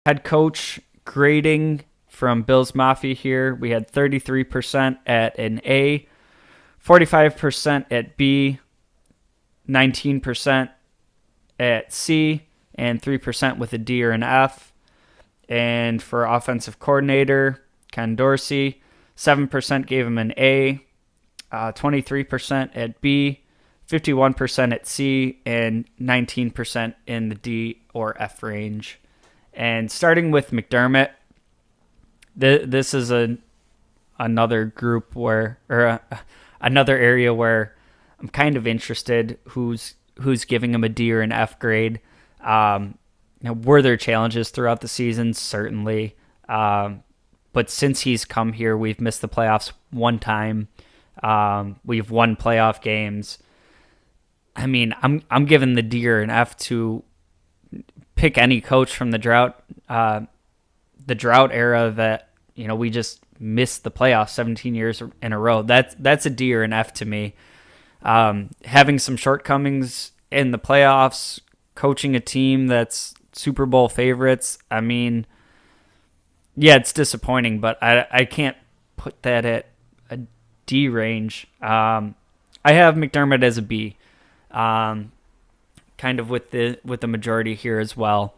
Head coach grading from Bills Mafia here. We had 33% at an A, 45% at B, 19% at C, and 3% with a D or an F. And for offensive coordinator, Ken Dorsey, 7% gave him an A, 23% at B, 51% at C, and 19% in the D or F range. And starting with McDermott, this is another group another area where I'm kind of interested who's giving him a D or an F grade. Were there challenges throughout the season? Certainly. But since he's come here, we've missed the playoffs one time. We've won playoff games. I mean, I'm giving the D or an F to pick any coach from the drought era that, we just missed the playoffs 17 years in a row. That's a D or an F to me. Having some shortcomings in the playoffs, coaching a team that's Super Bowl favorites. I mean, yeah, it's disappointing, but I can't put that at a D range. I have McDermott as a B. Kind of with the majority here as well.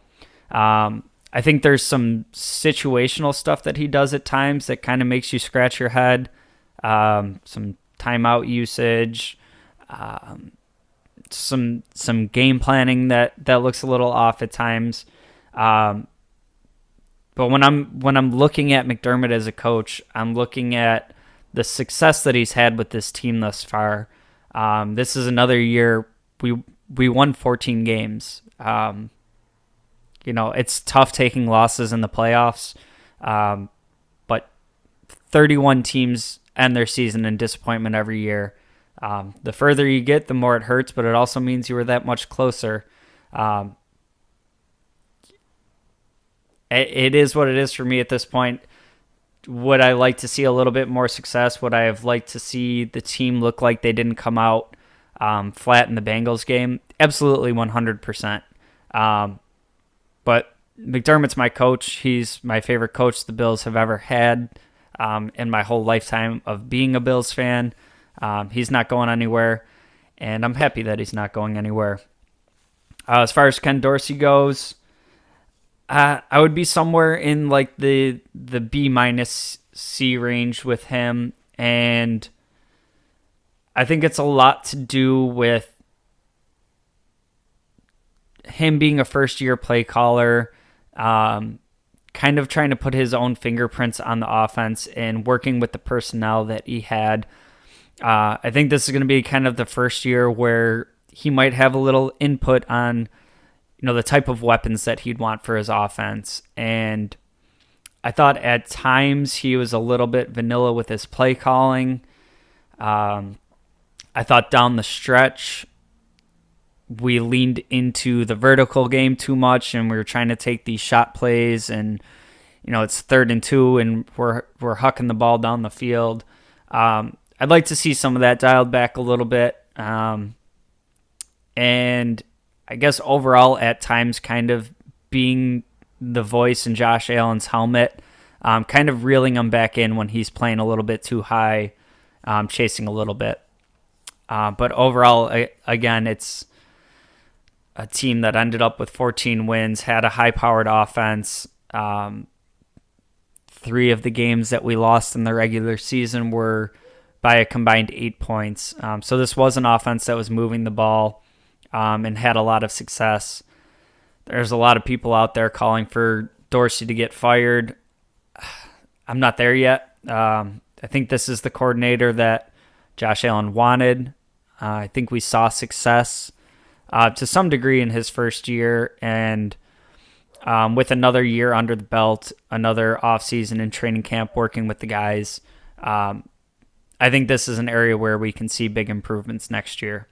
I think there's some situational stuff that he does at times that kind of makes you scratch your head. Some timeout usage, some game planning that looks a little off at times. But when I'm looking at McDermott as a coach, I'm looking at the success that he's had with this team thus far. This is another year we won 14 games. It's tough taking losses in the playoffs, but 31 teams end their season in disappointment every year. The further you get, the more it hurts, but it also means you were that much closer. It is what it is for me at this point. Would I like to see a little bit more success? Would I have liked to see the team look like they didn't come out flat in the Bengals game? Absolutely 100%. But McDermott's my coach. He's my favorite coach the Bills have ever had in my whole lifetime of being a Bills fan. He's not going anywhere, and I'm happy that he's not going anywhere. As far as Ken Dorsey goes, I would be somewhere in like the B minus C range with him, and I think it's a lot to do with him being a first-year play caller, kind of trying to put his own fingerprints on the offense and working with the personnel that he had. I think this is going to be kind of the first year where he might have a little input on, the type of weapons that he'd want for his offense. And I thought at times he was a little bit vanilla with his play calling. I thought down the stretch, we leaned into the vertical game too much, and we were trying to take these shot plays, and it's 3rd and 2, and we're hucking the ball down the field. I'd like to see some of that dialed back a little bit, and I guess overall at times kind of being the voice in Josh Allen's helmet, kind of reeling him back in when he's playing a little bit too high, chasing a little bit. But overall, again, it's a team that ended up with 14 wins, had a high-powered offense. 3 of the games that we lost in the regular season were by a combined 8 points. So this was an offense that was moving the ball and had a lot of success. There's a lot of people out there calling for Dorsey to get fired. I'm not there yet. I think this is the coordinator that Josh Allen wanted. I think we saw success to some degree in his first year, and with another year under the belt, another offseason and training camp working with the guys, I think this is an area where we can see big improvements next year.